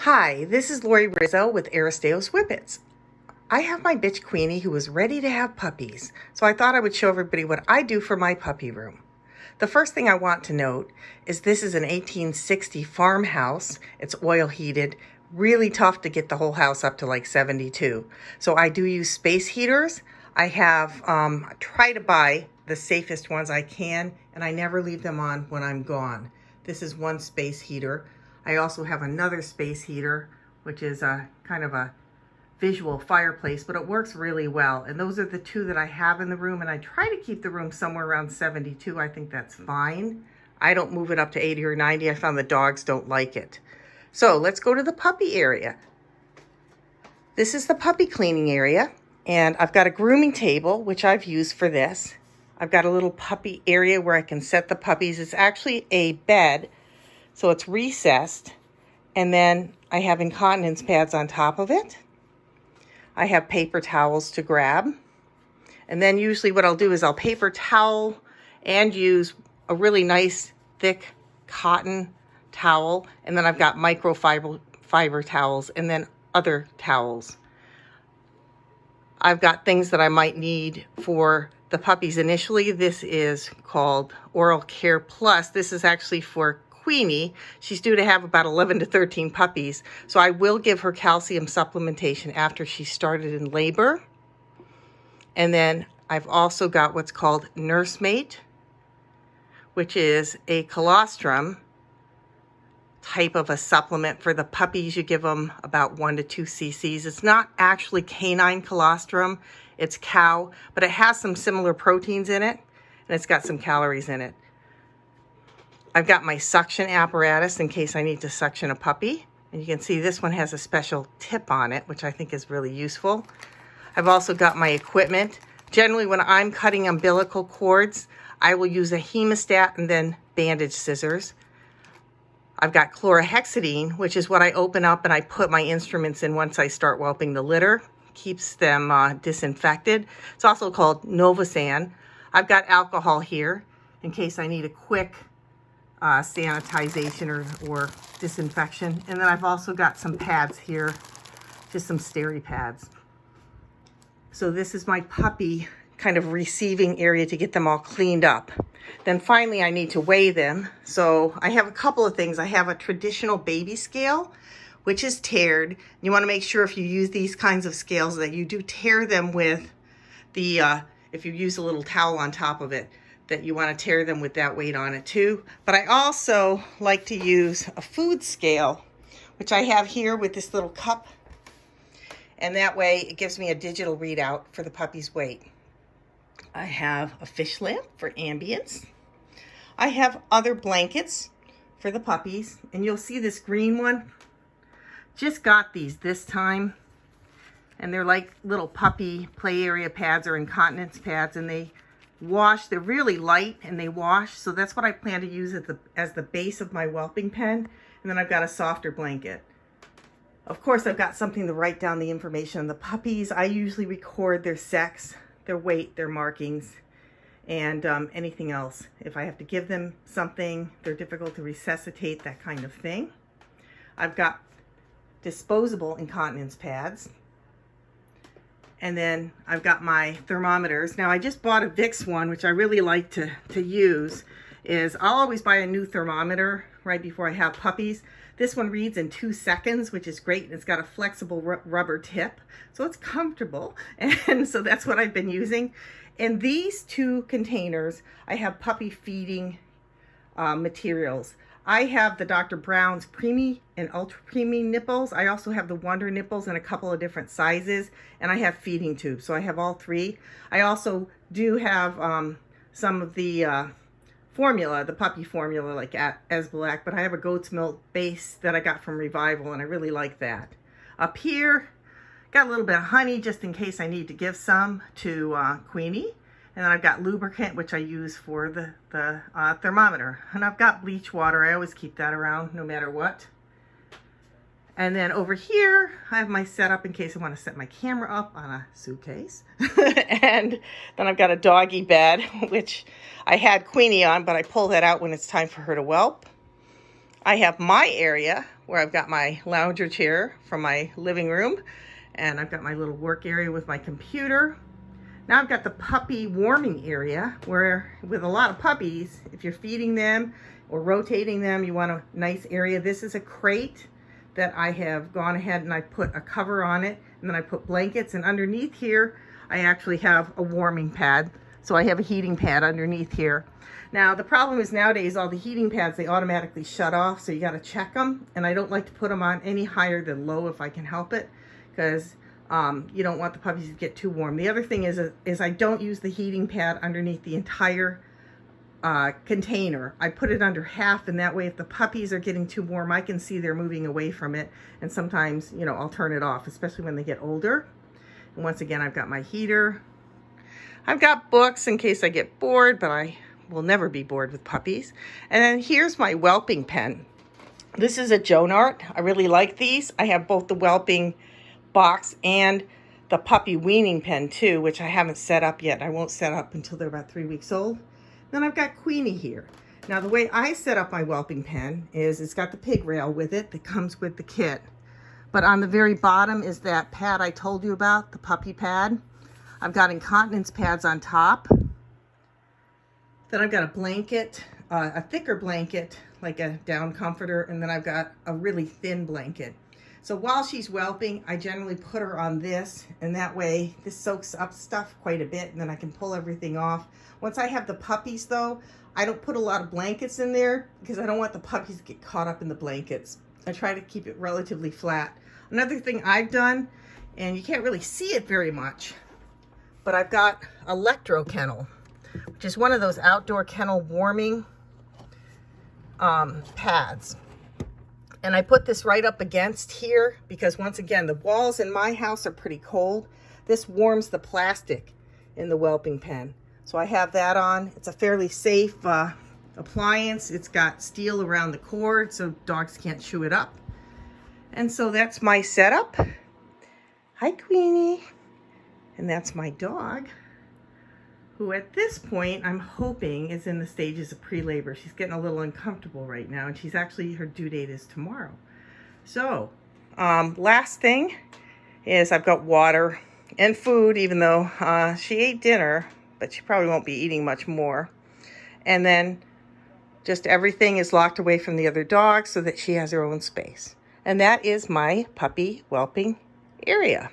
Hi, this is Lori Rizzo with Aristaios Whippets. I have my bitch Queenie who is ready to have puppies, so I thought I would show everybody what I do for my puppy room. The first thing I want to note is this is an 1860 farmhouse. It's oil heated, really tough to get the whole house up to like 72. So I do use space heaters. I have try to buy the safest ones I can, and I never leave them on when I'm gone. This is one space heater. I also have another space heater, which is a kind of a visual fireplace, but it works really well. And those are the two that I have in the room, and I try to keep the room somewhere around 72. I think that's fine. I don't move it up to 80 or 90. I found the dogs don't like it. So let's go to the puppy area. This is the puppy cleaning area, and I've got a grooming table, which I've used for this. I've got a little puppy area where I can set the puppies. It's actually a bed, so it's recessed, and then I have incontinence pads on top of it. I have paper towels to grab, and then usually what I'll do is I'll paper towel and use a really nice thick cotton towel, and then I've got microfiber towels and then other towels. I've got things that I might need for the puppies initially. This is called Oral Care Plus. This is actually for Queenie. She's due to have about 11 to 13 puppies, so I will give her calcium supplementation after she started in labor. And then I've also got what's called Nursemate, which is a colostrum type of a supplement for the puppies. You give them about 1 to 2 cc's. It's not actually canine colostrum, it's cow, but it has some similar proteins in it, and it's got some calories in it. I've got my suction apparatus in case I need to suction a puppy. And you can see this one has a special tip on it, which I think is really useful. I've also got my equipment. Generally, when I'm cutting umbilical cords, I will use a hemostat and then bandage scissors. I've got chlorhexidine, which is what I open up and I put my instruments in once I start whelping the litter. Keeps them disinfected. It's also called Novosan. I've got alcohol here in case I need a quick sanitization or disinfection. And then I've also got some pads here, just some steri pads. So this is my puppy kind of receiving area to get them all cleaned up. Then finally I need to weigh them. So I have a couple of things. I have a traditional baby scale, which is tiered. You want to make sure if you use these kinds of scales that you do tear them with the, if you use a little towel on top of it, that you want to tear them with that weight on it too. But I also like to use a food scale, which I have here with this little cup. And that way it gives me a digital readout for the puppy's weight. I have a fish lamp for ambience. I have other blankets for the puppies. And you'll see this green one. Just got these this time. And they're like little puppy play area pads or incontinence pads. And they wash. They're really light and they wash. So that's what I plan to use as the base of my whelping pen. And then I've got a softer blanket. Of course, I've got something to write down the information on the puppies. I usually record their sex, their weight, their markings, and anything else. If I have to give them something, they're difficult to resuscitate, that kind of thing. I've got disposable incontinence pads. And then I've got my thermometers. Now I just bought a Vicks one, which I really like to use. I'll always buy a new thermometer right before I have puppies. This one reads in 2 seconds, which is great. And it's got a flexible rubber tip, so it's comfortable. And so that's what I've been using. In these 2 containers, I have puppy feeding materials. I have the Dr. Brown's Preemie and Ultra Preemie nipples. I also have the Wonder nipples in a couple of different sizes, and I have feeding tubes. So I have all 3. I also do have some of the formula, the puppy formula, like Esbalac, but I have a goat's milk base that I got from Revival, and I really like that. Up here, got a little bit of honey just in case I need to give some to Queenie. And then I've got lubricant, which I use for the thermometer. And I've got bleach water. I always keep that around no matter what. And then over here, I have my setup in case I want to set my camera up on a suitcase. And then I've got a doggy bed, which I had Queenie on, but I pull that out when it's time for her to whelp. I have my area, where I've got my lounger chair from my living room, and I've got my little work area with my computer. Now I've got the puppy warming area where, with a lot of puppies, if you're feeding them or rotating them, you want a nice area. This is a crate that I have gone ahead and I put a cover on it, and then I put blankets, and underneath here I actually have a warming pad. So I have a heating pad underneath here. Now the problem is nowadays all the heating pads, they automatically shut off, so you got to check them, and I don't like to put them on any higher than low if I can help it, because you don't want the puppies to get too warm. The other thing is I don't use the heating pad underneath the entire container. I put it under half, and that way if the puppies are getting too warm, I can see they're moving away from it, and sometimes, you know, I'll turn it off, especially when they get older. And once again, I've got my heater. I've got books in case I get bored, but I will never be bored with puppies. And then here's my Whelping Pen. This is a Joan Art. I really like these. I have both the Whelping box and the puppy weaning pen too, which I haven't set up yet. I won't set up until they're about 3 weeks old. Then I've got Queenie here. Now the way I set up my Whelping Pen is it's got the pig rail with it that comes with the kit. But on the very bottom is that pad I told you about, the puppy pad. I've got incontinence pads on top. Then I've got a blanket, a thicker blanket, like a down comforter, and then I've got a really thin blanket. So while she's whelping, I generally put her on this, and that way this soaks up stuff quite a bit, and then I can pull everything off. Once I have the puppies though, I don't put a lot of blankets in there because I don't want the puppies to get caught up in the blankets. I try to keep it relatively flat. Another thing I've done, and you can't really see it very much, but I've got electro kennel, which is one of those outdoor kennel warming pads. And I put this right up against here because, once again, the walls in my house are pretty cold. This warms the plastic in the Whelping Pen. So I have that on. It's a fairly safe appliance. It's got steel around the cord so dogs can't chew it up. And so that's my setup. Hi, Queenie. And that's my dog, who at this point I'm hoping is in the stages of pre-labor. She's getting a little uncomfortable right now, and she's actually, her due date is tomorrow. So last thing is I've got water and food, even though she ate dinner, but she probably won't be eating much more. And then just everything is locked away from the other dogs so that she has her own space. And that is my puppy whelping area.